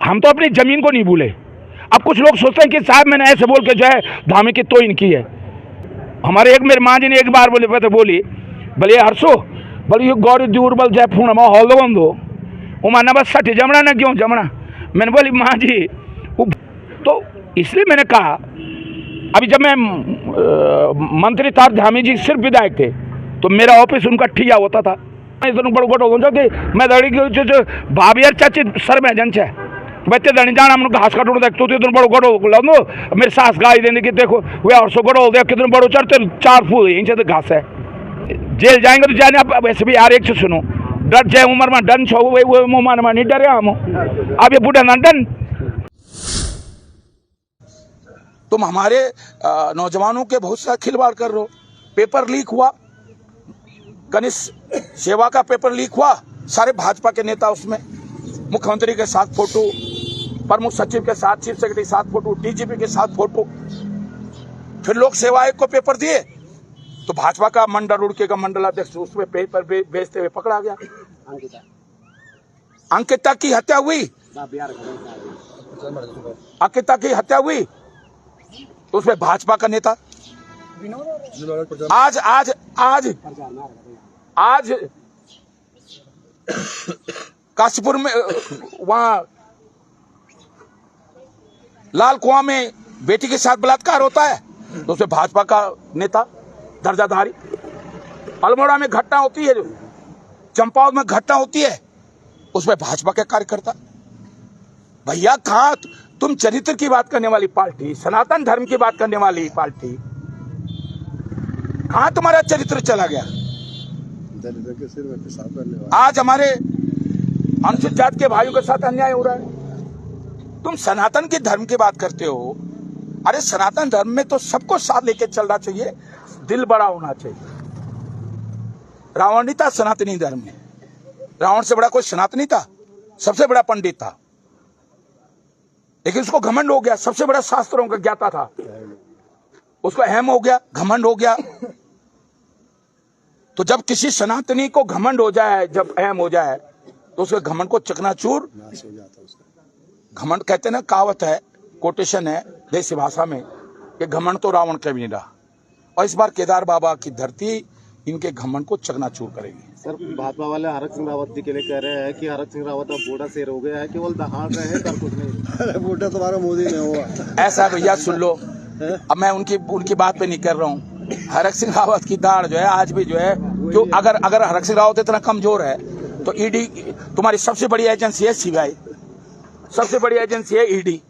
हम तो अपनी जमीन को नहीं भूले। अब कुछ लोग सोचते हैं कि साहब मैंने ऐसे बोल के जो है धामी की तो इनकी है। हमारे एक मेरे माँ जी ने एक बार बोली भले हरसो भले गौरी दूर बल जाए फूण हॉल दो वो माना बस सठ जमना ना क्यों जमना। मैंने बोली माँ जी तो इसलिए मैंने कहा अभी जब मैं मंत्री था धामी जी सिर्फ विधायक थे तो मेरा ऑफिस उनका ठिया होता था। इतना बड़ो गोटो कि मैं दड़ी भाभी यार चाची सर में जन छे बच्चे दड़ी जाना हम घास काटो देखते तो बड़ो गोटो लो मेरी सास गाय देने की देखो वे और सो गोटो देख कितने बड़ो चढ़ते 4 फूल इंच घास है। जेल जाएंगे तो जाने आप वैसे भी यार एक से सुनो डर जाए उम्र में डन छो वो मान नहीं डरे हम अब ये बूढ़ा ना डन। तुम हमारे नौजवानों के बहुत सारा खिलवाड़ कर रहे हो। पेपर लीक हुआ, कनिष्ठ सेवा का पेपर लीक हुआ, सारे भाजपा के नेता उसमें, मुख्यमंत्री के साथ फोटो, प्रमुख सचिव के साथ, चीफ सेक्रेटरी के साथ फोटो, डीजीपी के साथ फोटो। फिर लोक सेवा आयोग को पेपर दिए तो भाजपा का मंडल उड़के का मंडलाध्यक्ष उसमें पेपर बेचते हुए पकड़ा गया। अंकिता की हत्या हुई, अंकिता की हत्या हुई तो उसमें भाजपा का नेता आज आज आज आज काशीपुर में वहां लाल कुआं में बेटी के साथ बलात्कार होता है तो उसमें भाजपा का नेता दर्जाधारी। अल्मोड़ा में घटना होती है, जो चंपावत में घटना होती है उसमें भाजपा के कार्यकर्ता। भैया कहां तुम चरित्र की बात करने वाली पार्टी, सनातन धर्म की बात करने वाली पार्टी, कहां तुम्हारा चरित्र चला गया? आज हमारे अनुसूचित जाति के भाइयों के साथ अन्याय हो रहा है। तुम सनातन के धर्म की बात करते हो। अरे सनातन धर्म में तो सबको साथ लेके चलना चाहिए, दिल बड़ा होना चाहिए। रावण नहीं था सनातनी धर्म में, रावण से बड़ा कोई सनातनी था, सबसे बड़ा पंडित था, लेकिन उसको घमंड हो गया, सबसे बड़ा शास्त्रों का ज्ञाता था, उसको अहम हो गया, घमंड हो गया। तो जब किसी सनातनी को घमंड हो जाए, जब अहम हो जाए तो उसके घमंड को चकनाचूर घमंड कहते हैं ना, कहावत है, कोटेशन है देसी भाषा में कि घमंड तो रावण का भी नहीं रहा। और इस बार केदार बाबा की धरती इनके घमंड को चकनाचूर करेगी। सर भाजपा वाले हरक सिंह रावत जी के लिए कह रहे हैं कि हरक सिंह रावत अब बूढ़ा शेर हो गया है, केवल दहाड़ रहे हैं, कर कुछ नहीं। बूढ़ा तुम्हारा मोदी में हुआ ऐसा भैया सुन लो, अब मैं उनकी बात पे नहीं कर रहा हूँ। हरक सिंह रावत की दाढ़ जो है आज भी जो है, क्यों अगर हरक सिंह रावत इतना कमजोर है तो ईडी तुम्हारी सबसे बड़ी एजेंसी है, सीबीआई सबसे बड़ी एजेंसी है ईडी।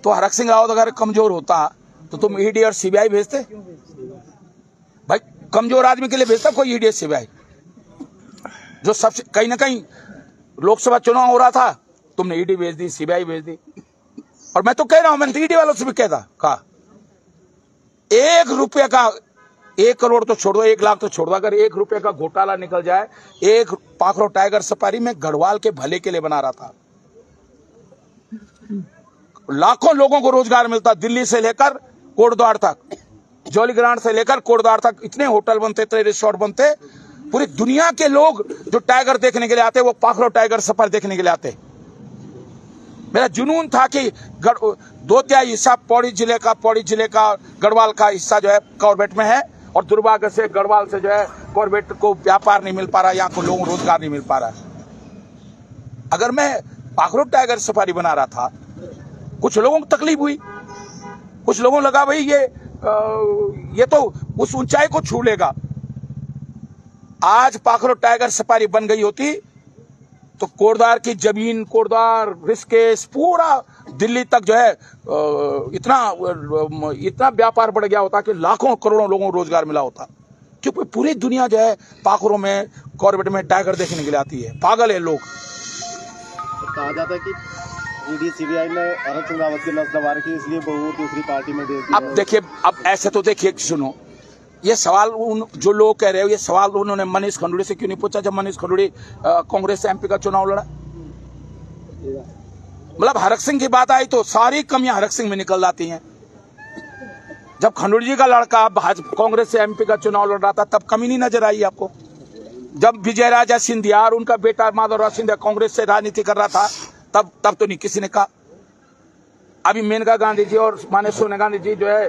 तो हरक सिंह रावत अगर कमजोर होता तो तुम ईडी और सीबीआई भेजते? भाई कमजोर आदमी के लिए भेजता कोई ईडी और सीबीआई? जो सबसे कहीं ना कहीं लोकसभा चुनाव हो रहा था, तुमने ईडी भेज दी, सीबीआई भेज दी। और मैं तो कह रहा हूं, मैंने ईडी वालों से भी कहा 1 रुपये का, 1 करोड़ तो छोड़ दो, 1 लाख तो छोड़ दो, अगर 1 रुपये का घोटाला निकल जाए, एक पाखरो टाइगर सफारी में गढ़वाल के भले के लिए बना रहा था, लाखों लोगों को रोजगार मिलता, दिल्ली से लेकर कोटद्वार तक, जौलीग्रांट से लेकर कोटद्वार तक इतने होटल बनते, इतने रिसोर्ट बनते। पूरी दुनिया के लोग जो टाइगर देखने के लिए आते, वो पाखरो टाइगर सफारी देखने के लिए आते। मेरा जुनून था कि 2/3 हिस्सा पौड़ी जिले का गढ़वाल का हिस्सा जो है कॉर्बेट में है, और दुर्भाग्य से गढ़वाल से जो है कॉर्बेट को व्यापार नहीं मिल पा रहा, यहाँ को लोगों को रोजगार नहीं मिल पा रहा। अगर मैं पाखरो टाइगर सफारी बना रहा था, कुछ लोगों को तकलीफ हुई, कुछ लोगों को लगा भाई ये तो उस ऊंचाई को छू लेगा। आज पाखरो टाइगर सफारी बन गई होती तो कोटद्वार की जमीन, कोटद्वार, ऋषिकेश, पूरा दिल्ली तक जो है इतना व्यापार बढ़ गया होता कि लाखों करोड़ों लोगों को रोजगार मिला होता। क्योंकि पूरी दुनिया जो है पाखरों में, कॉर्बेट में टाइगर देखने के लिए आती है। पागल है लोग। कहा जाता है कि ईडी सीबीआई ने हरक सिंह रावत की नस दबा रखी, इसलिए वो दूसरी पार्टी में दे। अब देखिए, अब ऐसे तो देखिए, सुनो, ये सवाल जो लोग कह रहे हो, ये सवाल उन्होंने मनीष खंडूड़ी से क्यों नहीं पूछा जब मनीष खंडूड़ी कांग्रेस से एमपी का चुनाव लड़ा? मतलब हरक सिंह की बात आई तो सारी कमियां हरक सिंह में निकल जाती हैं। जब खंडूड़ी जी का लड़का कांग्रेस से एमपी का चुनाव लड़ रहा था, तब कमी नहीं नजर आई आपको? जब विजय राजा सिंधिया और उनका बेटा माधव राज सिंधिया कांग्रेस से राजनीति कर रहा था, तब तो नहीं किसी ने कहा। अभी मेनका गांधी जी और माने सोनिया गांधी जी जो है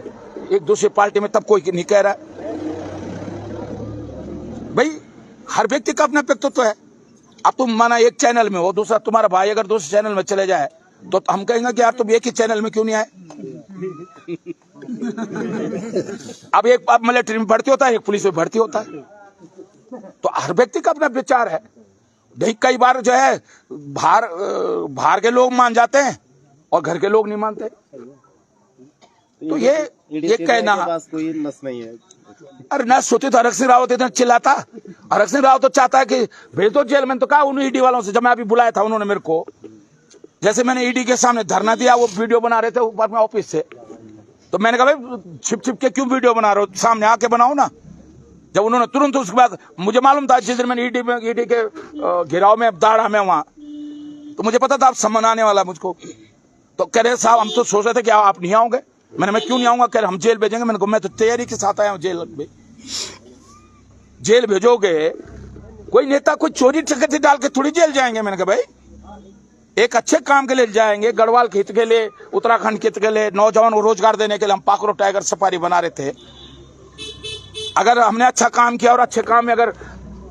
एक दूसरी पार्टी में, तब कोई नहीं कह रहा है। भाई हर व्यक्ति का अपना व्यक्तित्व है। अब तुम माना एक चैनल में हो, दूसरा तुम्हारा भाई अगर दूसरे चैनल में चले जाए तो हम कहेंगे कि यार तुम एक ही चैनल में क्यों नहीं आए। अब एक मिलिट्री में भर्ती होता है, एक पुलिस में भर्ती होता है, तो हर व्यक्ति का अपना विचार है। नहीं, कई बार जो है बाहर के लोग मान जाते हैं और घर के लोग नहीं मानते। तो ये कहना कोई नस नहीं है। अरे नस होती तो हरक सिंह रावत इतना चिल्लाता। हरक सिंह रावत तो चाहता है कि भेज दो जेल में। तो कहा उन ईडी वालों से, जब मैं अभी बुलाया था उन्होंने मेरे को, जैसे मैंने ईडी के सामने धरना दिया, वो वीडियो बना रहे थे ऊपर में ऑफिस से, तो मैंने कहा भाई छिप छिप के क्यों वीडियो बना रहे हो, सामने आके बनाओ ना। जब उन्होंने तुरंत उसके बाद, मुझे मालूम था जिस दिन मैंने ईडी के घेराव में दाड़ा में वहां, तो मुझे पता था आप सम्मान आने वाला मुझको। तो कह रहे साहब हम तो सोच रहे थे कि आप नहीं आओगे। मैंने मैं क्यों नहीं आऊंगा, कह रहे हम जेल भेजेंगे। मैंने कहा मैं तो तैयारी के साथ आया हूं जेल में। जेल भेजोगे, कोई नेता कोई चोरी चकती डाल के थोड़ी जेल जाएंगे। मैंने कहा भाई एक अच्छे काम के लिए जाएंगे, गढ़वाल के हित के लिए, उत्तराखंड के हित के लिए, नौजवान को रोजगार देने के लिए हम पाखरो टाइगर सफारी बना रहे थे। अगर हमने अच्छा काम किया, और अच्छे काम में अगर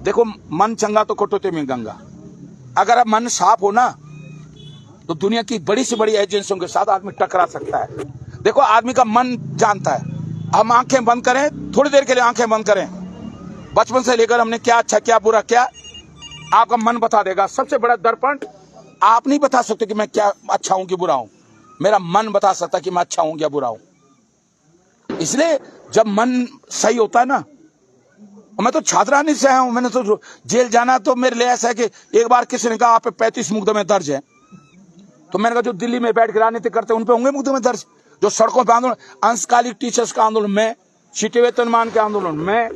देखो मन चंगा तो कटौती में गंगा, अगर अब मन साफ हो ना तो दुनिया की बड़ी से बड़ी एजेंसियों के साथ आदमी टकरा सकता है। देखो आदमी का मन जानता है। हम आंखें बंद करें, थोड़ी देर के लिए आंखें बंद करें, बचपन से लेकर हमने क्या अच्छा क्या बुरा क्या, आपका मन बता देगा। सबसे बड़ा दर्पण आप नहीं बता सकते कि मैं क्या अच्छा हूं कि बुरा हूं, मेरा मन बता सकता कि मैं अच्छा हूं या बुरा हूं। इसलिए जब मन सही होता है ना, मैं तो छात्रानी से आया हूं, मैंने तो जेल जाना तो मेरे लिए ऐसा है कि एक बार किसी ने कहा आप पे 35 मुकदमे दर्ज है, तो मैंने कहा जो दिल्ली में बैठ के राजनीति करते हैं उन पे होंगे मुकदमे दर्ज। जो सड़कों पे आंदोलन, अंशकालिक टीचर्स का आंदोलन में, सीटे वेतनमान के आंदोलन में,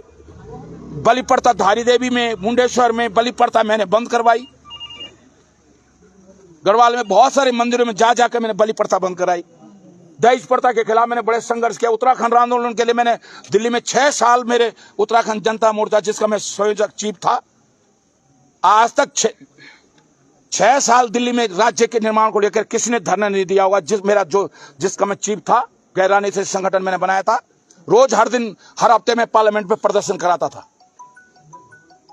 बलि प्रथा धारी देवी में, मुंडेश्वर में बलि प्रथा मैंने बंद करवाई। गढ़वाल में बहुत सारे मंदिरों में जा जाकर मैंने बलि प्रथा बंद कराई। दहेज प्रथा के खिलाफ मैंने बड़े संघर्ष किया। उत्तराखंड आंदोलन के लिए मैंने दिल्ली में 6 साल, मेरे उत्तराखंड जनता मोर्चा जिसका मैं संयोजक चीफ था, आज तक 6 साल दिल्ली में राज्य के निर्माण को लेकर किसी ने धरना नहीं दिया होगा। जिसका मैं चीफ था, गैर राजनीतिक संगठन मैंने बनाया था। रोज हर दिन हर हफ्ते में पार्लियामेंट में प्रदर्शन कराता था।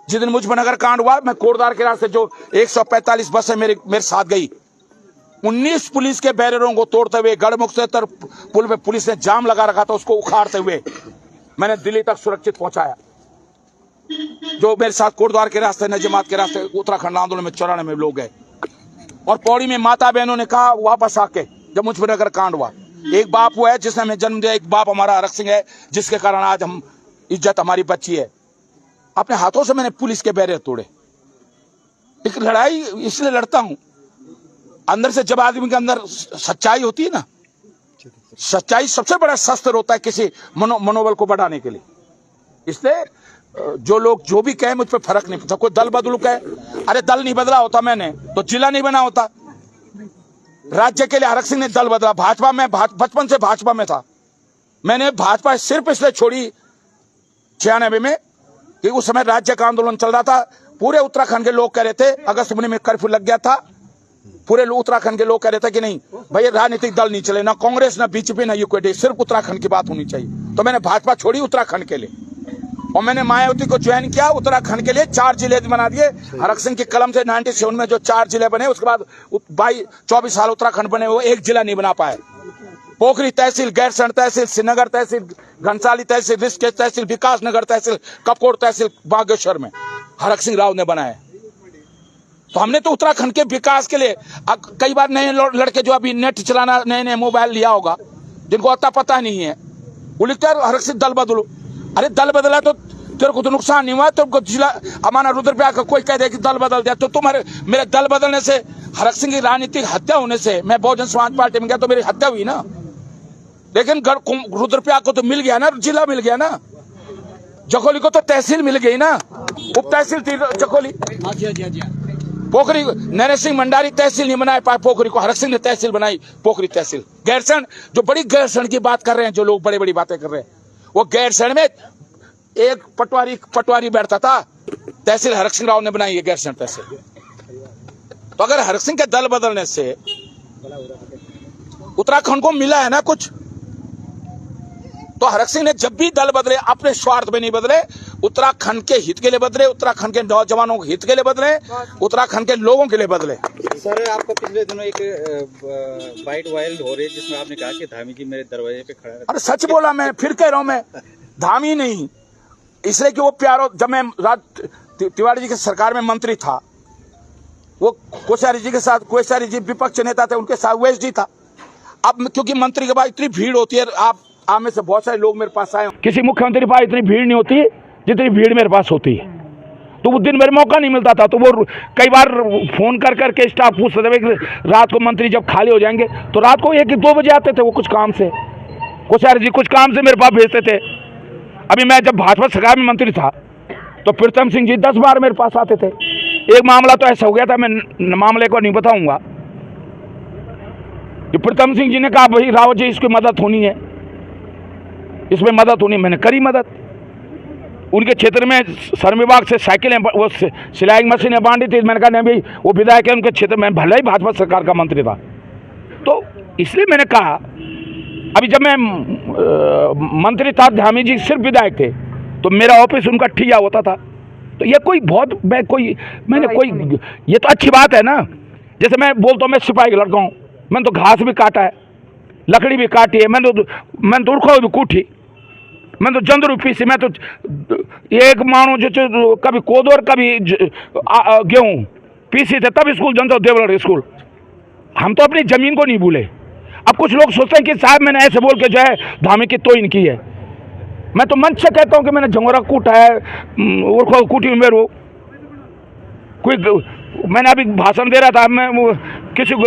जिस दिन मुजफ्फरनगर कांड हुआ, मैं कोटद्वार के रास्ते जो 145 बसें मेरे साथ गई, 19 पुलिस के बैरियरों को तोड़ते हुए, गढ़मुक्तेश्वर पुल पे पुलिस ने जाम लगा रखा था, उसको उखाड़ते हुए मैंने दिल्ली तक सुरक्षित पहुंचाया। जो मेरे साथ कोटद्वार के रास्ते, नजमात के रास्ते उत्तराखंड आंदोलन में 94 लोग गए। और पौड़ी में माता बहनों ने कहा वापस आके, जब मुजफ्फरनगर कांड हुआ, एक बाप वो है जिसने हमें जन्म दिया, एक बाप हमारा हरक सिंह है जिसके कारण आज हम इज्जत हमारी बची है। अपने हाथों से मैंने पुलिस के बैरियर तोड़े। एक लड़ाई इसलिए लड़ता हूं, अंदर से जब आदमी के अंदर सच्चाई होती है ना, सच्चाई सबसे बड़ा शस्त्र होता है किसी मनोबल को बढ़ाने के लिए। इसलिए जो लोग जो भी कहे मुझ पर फर्क नहीं पड़ता। कोई दल बदलू कहे, अरे दल नहीं बदला होता मैंने तो जिला नहीं बना होता। राज्य के लिए हरक सिंह ने दल बदला। भाजपा में बचपन से भाजपा में था। मैंने भाजपा सिर्फ इसलिए छोड़ी 96 में कि उस समय राज्य का आंदोलन चल रहा था। पूरे उत्तराखंड के लोग कह रहे थे, अगस्त महीने में कर्फ्यू लग गया था, पूरे उत्तराखंड के लोग कह रहे थे कि नहीं भाई राजनीतिक दल नहीं चले, ना कांग्रेस ना बीजेपी ना यूकेडी, सिर्फ उत्तराखंड की बात होनी चाहिए। तो मैंने भाजपा छोड़ी उत्तराखंड के लिए, और मैंने मायावती को ज्वाइन किया उत्तराखंड के लिए। 4 जिले बना दिए हरक सिंह की कलम से। 97 में जो 4 जिले बने, उसके बाद 24 साल उत्तराखंड बने, वो एक जिला नहीं बना पाए। पोखरी तहसील, गैरसैंण तहसील, श्रीनगर तहसील, घनसाली तहसील, ऋषिकेश तहसील, विकासनगर तहसील, कपकोट तहसील बागेश्वर में हरक सिंह राव ने बनाए। तो हमने तो उत्तराखंड के विकास के लिए, कई बार नए लड़के जो अभी नेट चलाना, नए मोबाइल लिया होगा, जिनको अता पता नहीं है, वो लिखते हैं हरक सिंह दल बदलो। अरे दल बदला तो तेरे को तो नुकसान नहीं हुआ, तुमको जिला हमारा रुद्रप्रयाग का कोई कह दे कि दल बदल दिया, तो तुम्हारे मेरे दल बदलने से, हरक सिंह की राजनीतिक हत्या होने से, मैं बहुजन समाज पार्टी में गया तो मेरी हत्या हुई ना। लेकिन रुद्रप्रयाग को तो मिल गया ना, जिला मिल गया ना। जखोली को तो तहसील मिल गई ना, उप तहसील थी जखोली। पोखरी नरेंद्र सिंह मंडारी तहसील नहीं बनाए पाए पोखरी को, हरक सिंह ने तहसील बनाई पोखरी तहसील। गैरसैंण, जो बड़ी गैरसैंण की बात कर रहे हैं जो लोग, बड़ी बड़ी बातें कर रहे हैं, वो गैरसैंण में एक पटवारी बैठता था, तहसील हरक सिंह राव ने बनाई है गैरसैंण तहसील। तो अगर हरक सिंह के दल बदलने से उत्तराखंड को मिला है ना कुछ, तो हरक सिंह ने जब भी दल बदले अपने स्वार्थ में नहीं बदले, उत्तराखंड के हित के लिए बदले, उत्तराखंड के नौजवानों के हित के लिए बदले, उत्तराखंड के लोगों के लिए बदले। सर, आपका पिछले दिनों एक बाइट वायरल हो रही है जिसमें आपने कहा कि धामी जी मेरे दरवाजे पे खड़ा है। अरे सच बोला, मैं फिर कह रहा हूं, मैं धामी नहीं, इसलिए कि वो प्यारो, जब मैं तिवारी जी की सरकार में मंत्री था, वो कोश्यारी जी के साथ, कोश्यारी जी विपक्ष नेता थे, उनके साथ वेश जी था। अब क्योंकि मंत्री के बाद इतनी भीड़ होती है, आप में से बहुत सारे लोग मेरे पास आए, किसी मुख्यमंत्री के पास इतनी भीड़ नहीं होती जितनी भीड़ मेरे पास होती है। तो वो दिन भर मौका नहीं मिलता था, तो वो कई बार फोन कर करके स्टाफ पूछते थे कि रात को मंत्री जब खाली हो जाएंगे, तो रात को 1-2 बजे आते थे वो कुछ काम से, कोश्यारी जी कुछ काम से मेरे पास भेजते थे। अभी मैं जब भाजपा सरकार में मंत्री था तो प्रीतम सिंह जी 10 बार मेरे पास आते थे। एक मामला तो ऐसा हो गया था, मैं मामले को नहीं बताऊंगा, कि प्रीतम सिंह जी ने कहा भाई रावत जी इसकी मदद होनी है, इसमें मदद होनी, मैंने करी मदद। उनके क्षेत्र में श्रम विभाग से साइकिलें, वो सिलाई मशीनें बांटी थी, मैंने कहा नहीं भाई वो विधायक है, उनके क्षेत्र में, भले ही भाजपा सरकार का मंत्री था। तो इसलिए मैंने कहा, अभी जब मैं मंत्री था, धामी जी सिर्फ विधायक थे, तो मेरा ऑफिस उनका ठिया होता था। तो ये कोई बहुत ये तो अच्छी बात है ना। जैसे मैं बोलता हूँ मैं सिपाही का लड़का हूँ, मैंने तो घास भी काटा है, लकड़ी भी काटी है, मैंने तो उड़खो भी कूटी, मैंने तो जंदरू पीसी, मैं तो एक मानो जो कभी कोदो और कभी गेहूँ पीसी थे, तब स्कूल जनता देवगढ़ स्कूल। हम तो अपनी जमीन को नहीं भूले। अब कुछ लोग सोचते हैं कि साहब मैंने ऐसे बोल के जो है धामी की तोहिन की है। मैं तो मंच से कहता हूँ कि मैंने झंगोरा कूटा है, उड़खो कूटी मेरे कोई, मैंने अभी भाषण दे रहा था, मैं किसी को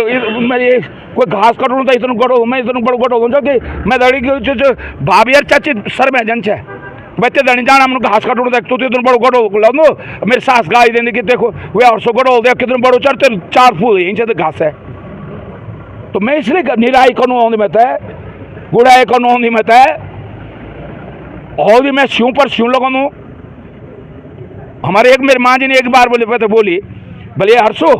कोई घास कटू था, इतना गड़ो मैं इतना बड़ो गड़ो जो कि मैं दड़ी जो भाभी यार चाची सर में जन है बच्चे दड़ी जाना हम घास कटू था, तो इतना बड़ो गड़ो लो मेरी सास गाय देने की, देखो वे 800 गड़ो दे कितने बड़ो चढ़ते 4 फूल इंच घास है। तो मैं इसलिए निराई कानून में है, गुड़ाई कानून में है, और भी मैं स्यू पर स्यू लगाऊँ। हमारे एक मेरी माँ जी ने एक बार बोली भले हर्षो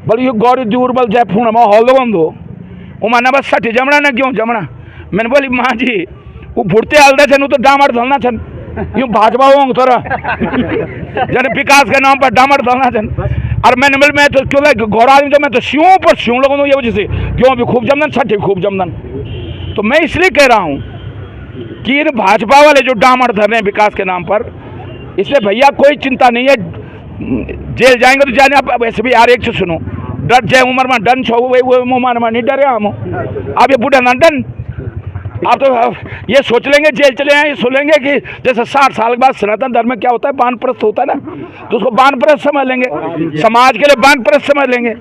बोले ये गौरी दूर बल जाए फूण हॉल दो वो माना बस 60 जमना ना क्यों जमना। मैंने बोली माँ जी वो भुड़ते हल्दा छन, तो डामर धलना छन, यूँ भाजपा होंगे थोड़ा जन विकास के नाम पर डामर धलना छन। और मैंने बोली मैं तो क्यों घोड़ा आदमी, मैं तो स्यू पर स्यू लगाऊँ, ये वजह से क्यों भी खूब जमदन 60 खूब जमदन। तो मैं इसलिए कह रहा हूँ कि इन भाजपा वाले जो डामर धर रहे हैं विकास के नाम पर, इसलिए भैया कोई चिंता नहीं है, जेल जाएंगे तो जाने। अब वैसे भी यार एक चीज सुनो, डर जाए उम्र में डन छो वो मुँह में नहीं डरे हम, अब ये बूढ़ा ना डन, आप तो ये सोच लेंगे जेल चले आए, ये सोच लेंगे कि जैसे 60 साल के बाद सनातन धर्म में क्या होता है, वानप्रस्थ होता है ना, तो उसको वानप्रस्थ समझ लेंगे, समाज के लिए वानप्रस्थ समझ लेंगे।